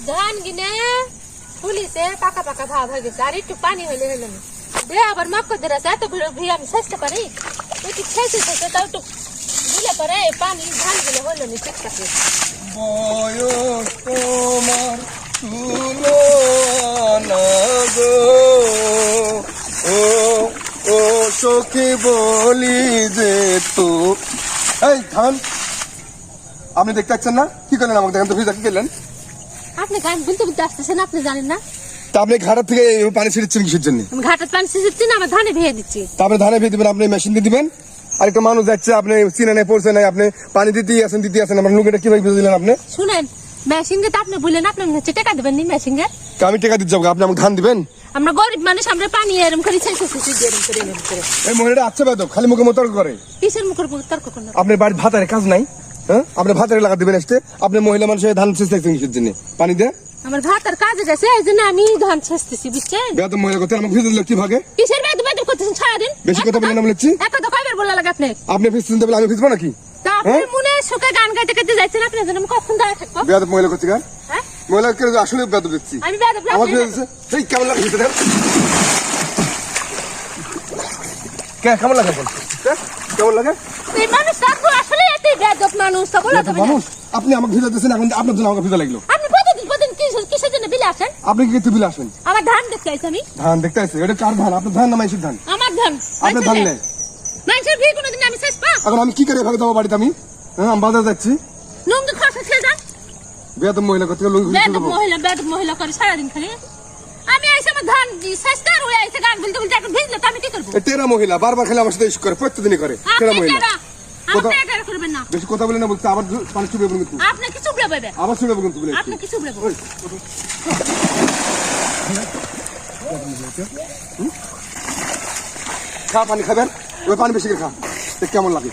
ধান গিনে পুলিশে পাকা পাকা ভাব হয়ে গেছে, আর একটু পানি হলে হলো না। দে আবার মক্কদের আছে, এত ভিড় আমি সাজতে পারি? একটু ছেঁচে তাও একটু দিলে পরে পানি ধান গুলো হলো না ঠিকঠাক। বয়স তোমার তুলনা গো, ও ও সখী বলি যে তো। এই ধান আপনি দেখতে পাচ্ছেন না? কি করলেন আমাকে? দেখেন তো ভিজা কি করলেন? আপনি গান বলতে বলতে আসতেছেন, আপনি জানেন না? তা আপনি ঘাটার থেকে পানি ছেড়েছেন কিসের জন্য? আমি ঘাটের পানি ছিঁচছি না, আমার ধানে ভেয়ে দিচ্ছি। তারপরে ধানে ভেয়ে দিবেন, আপনি মেশিন দিয়ে দিবেন। আর একটা মানুষ যাচ্ছে, আপনি চিনে নেই পড়ছে নাই, আপনি পানি দিতেই আছেন আমার লুকেটা কিভাবে ভেজে দিলেন আপনি? শুনেন, মেশিনকে তো আপনি বললেন আপনি হচ্ছে টাকা দেবেন নি মেশিনকে। আমি টাকা দিতে যাবো, আপনি আমাকে ধান দিবেন? আমরা গরিব মানুষ, আমরা পানি এরম করে ছেঁচেছি এরম করে এরম করে। এই মহিলাটা আচ্ছা বেদ খালি মুখে মতো তর্ক করে। কিসের মুখের তর্ক করলো? আপনার বাড়ির ভাতারে কাজ নাই? হ্যাঁ, আপনি ভাতারে লাগা দিবেন আসতে? আপনি মহিলা মানুষের ধান ছেঁচতে কিসের জন্য? পানি দিয়ে আমার ভাত আর কাজে গেছে, এই জন্য আমি ধান ছেঁচতেছি, বুঝছেন? বেদ মহিলা করতে আমাকে ভিজে দিল কি ভাগে? কিসের বেদ বেদ করতেছেন সারাদিন? বেশি কথা বলেন না বলেছি। এক কথা কয়বার বলা লাগে আপনি? আপনি ভিজতে বলে আমি ভিজবো নাকি? তা আপনি মনে সুখে গান গাইতে গাইতে যাচ্ছেন, আপনি যেন আমি কখন দাঁড়িয়ে থাকবো? বেদ মহিলা করতে গান হ্যাঁ, মহিলা কে আসলে বেদ দেখছি আমি বেদ আমার ভিজেছে। এই কেমন লাগে ভিজতে দেন? কে কেমন লাগে এখন? কেমন লাগে? এই মানুষটা তো আসলে এতই বেদক মানুষ, তা বলা যাবে না। মানুষ আপনি আমাকে ভিজা দিচ্ছেন, এখন আপনার জন্য আমাকে ভিজা লাগলো। আপনি প্রতিদিন কিসের জন্য বিলে আসেন? আপনি কি একটু বিলে আসেন? আমার ধান দেখতে আইছি আমি। ধান দেখতে আসছে? এটা কার ধান? আপনার ধান না মাইসির ধান? আমার ধান। আপনার ধান নেই। মানুষের ভিড় কোনোদিন আমি শেষ পা? এখন আমি কি করে ভাবে যাবো বাড়িতে? আমি হ্যাঁ, আমি বাজার যাচ্ছি। লুঙ্গি খসে ছেড়ে যান। বেদম মহিলা করতে বেদক মহিলা করে সারাদিন খালি। আমি আইসে আমার ধান শেষ কার হয়ে আইসে গান বলতে বলতে এখন ভিজলে তো আমি কি করবো? তেরা মহিলা বারবার খেলে আমার সাথে ইস্যু করে, প্রত্যেকদিনই করে। তেরা আপনি মহিলা কেডা? আপনি কেডা করবেন না? বেশি কথা বলে না বলতে আবার পানি চুবে কিন্তু আপনি কি চুবড়ে বইবে? আবার চুবে কিন্তু বলে আপনি কি চুবড়ে বইবে? খা পানি খাবেন, ওই পানি বেশি করে খা, দেখ কেমন লাগে।